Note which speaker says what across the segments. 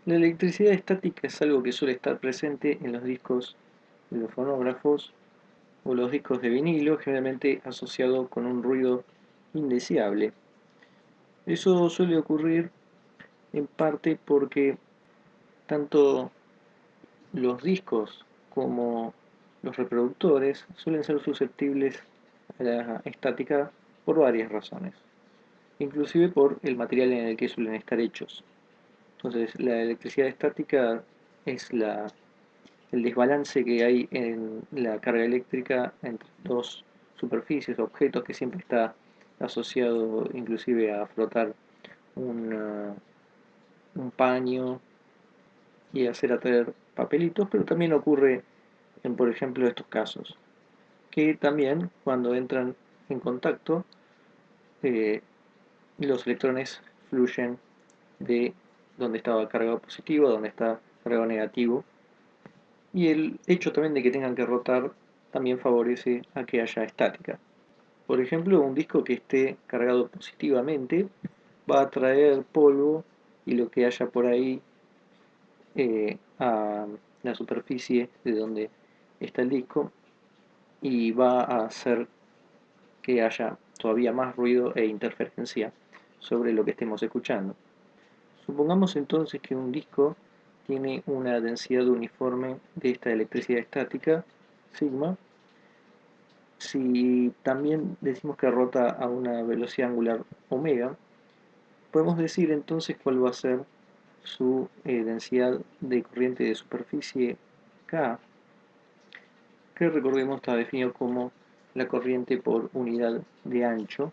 Speaker 1: La electricidad estática es algo que suele estar presente en los discos de los fonógrafos o los discos de vinilo, generalmente asociado con un ruido indeseable. Eso suele ocurrir en parte porque tanto los discos como los reproductores suelen ser susceptibles a la estática por varias razones, inclusive por el material en el que suelen estar hechos. Entonces, la electricidad estática es el desbalance que hay en la carga eléctrica entre dos superficies, objetos, que siempre está asociado inclusive a frotar un, un paño y hacer atraer papelitos, pero también ocurre en, por ejemplo, estos casos, que también cuando entran en contacto, eh, los electrones fluyen de donde estaba cargado positivo a donde está cargado negativo, y el hecho también de que tengan que rotar también favorece a que haya estática. Por ejemplo, un disco que esté cargado positivamente va a atraer polvo y lo que haya por ahí a la superficie de donde está el disco, y va a hacer que haya todavía más ruido e interferencia sobre lo que estemos escuchando. Supongamos entonces que un disco tiene una densidad uniforme de esta electricidad estática, sigma. Si también decimos que rota a una velocidad angular omega, podemos decir entonces cuál va a ser su densidad de corriente de superficie K, que recordemos está definido como la corriente por unidad de ancho,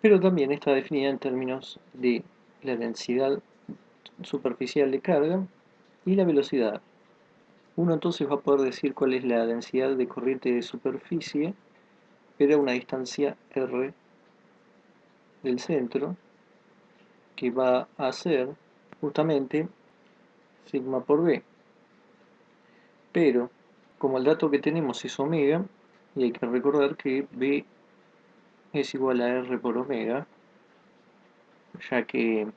Speaker 1: pero también está definida en términos de la densidad superficial de carga y la velocidad. Uno entonces va a poder decir cuál es la densidad de corriente de superficie, pero a una distancia r del centro, que va a ser justamente sigma por b. Pero como el dato que tenemos es omega, y hay que recordar que b es igual a r por omega, ya que,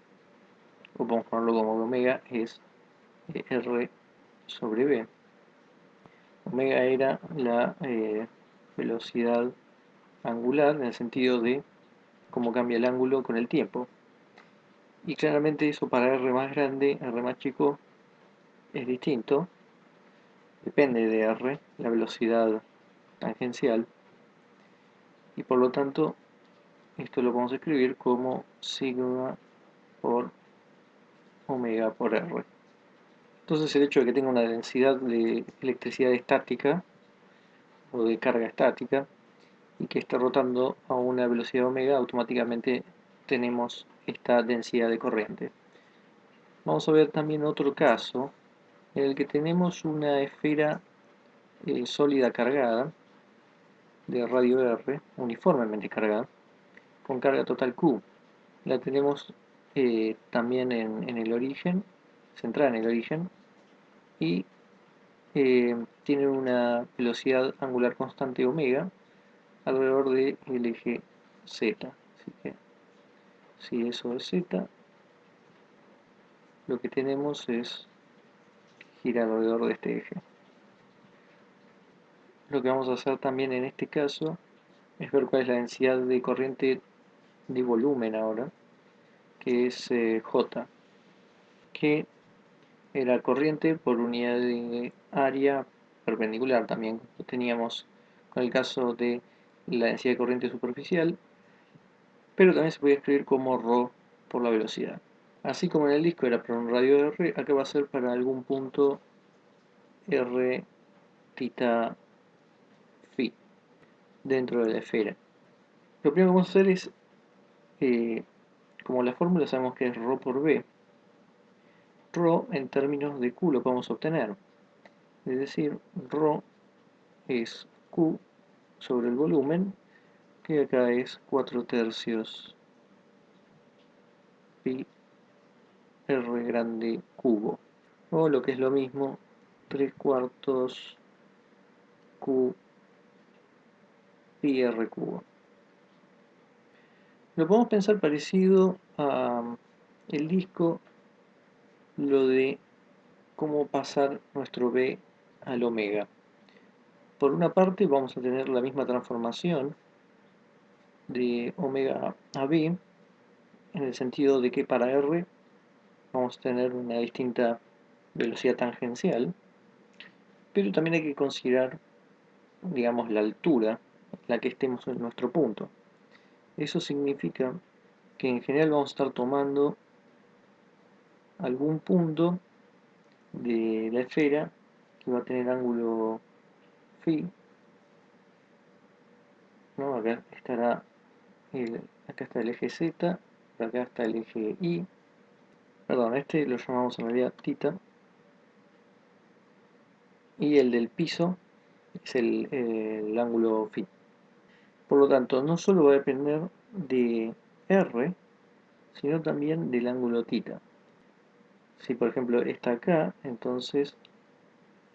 Speaker 1: o podemos ponerlo como que omega es r sobre b. Omega era la velocidad angular en el sentido de cómo cambia el ángulo con el tiempo. Y claramente eso para R más grande, R más chico, es distinto. Depende de R, la velocidad tangencial. Y por lo tanto, esto lo podemos escribir como sigma por omega por R. Entonces el hecho de que tenga una densidad de electricidad estática o de carga estática y que esté rotando a una velocidad omega, automáticamente tenemos esta densidad de corriente. Vamos a ver también otro caso en el que tenemos una esfera sólida cargada de radio R, uniformemente cargada, con carga total Q. La tenemos también en el origen, centrada en el origen, y tiene una velocidad angular constante omega alrededor del eje Z. Así que si eso es Z, lo que tenemos es girar alrededor de este eje. Lo que vamos a hacer también en este caso es ver cuál es la densidad de corriente de volumen ahora, que es J, que era corriente por unidad de área perpendicular también. Teníamos con el caso de la densidad de corriente superficial, pero también se podía escribir como ρ por la velocidad. Así como en el disco era para un radio R, acá va a ser para algún punto R tita phi dentro de la esfera. Lo primero que vamos a hacer es, como la fórmula sabemos que es ρ por b, ρ en términos de Q lo podemos obtener. Es decir, ρ es Q sobre el volumen, que acá es 4 tercios pi r grande cubo, o lo que es lo mismo, 3 cuartos Q pi r cubo. Lo podemos pensar parecido a el disco lo de cómo pasar nuestro B al omega. Por una parte vamos a tener la misma transformación de omega a B, en el sentido de que para R vamos a tener una distinta velocidad tangencial, pero también hay que considerar, digamos, la altura a la que estemos en nuestro punto. Eso significa que en general vamos a estar tomando algún punto de la esfera que va a tener ángulo phi, ¿no? Acá está el eje Z, acá está el eje Y, perdón, este lo llamamos en realidad θ, y el del piso es el ángulo phi. Por lo tanto, no solo va a depender de R, sino también del ángulo θ. Si por ejemplo está acá, entonces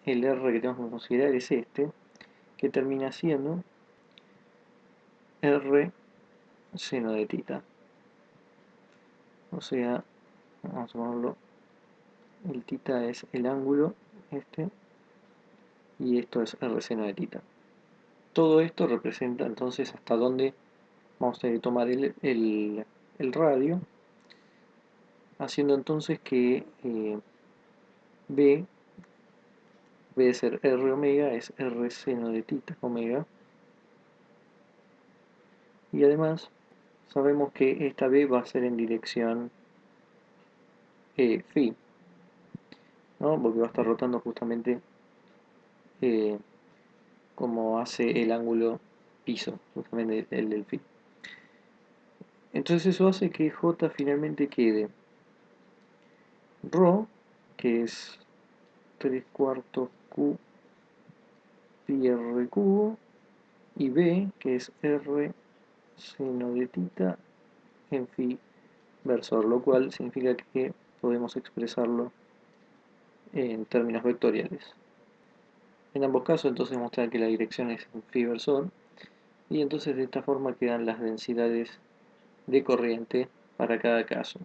Speaker 1: el R que tenemos que considerar es este, que termina siendo R seno de θ. O sea, vamos a ponerlo, el θ es el ángulo este, y esto es R seno de θ. Todo esto representa entonces hasta dónde vamos a tener que tomar el radio, haciendo entonces que B, en vez de ser R omega, es R seno de θ omega. Y además sabemos que esta B va a ser en dirección phi, ¿no? Porque va a estar rotando justamente eh, como hace el ángulo piso, justamente el del phi. Entonces eso hace que J finalmente quede ρ, que es 3/4 Q pi r cubo, y B, que es R seno de θ en phi versor, lo cual significa que podemos expresarlo en términos vectoriales. En ambos casos entonces mostrar que la dirección es en phi versor, y entonces de esta forma quedan las densidades de corriente para cada caso.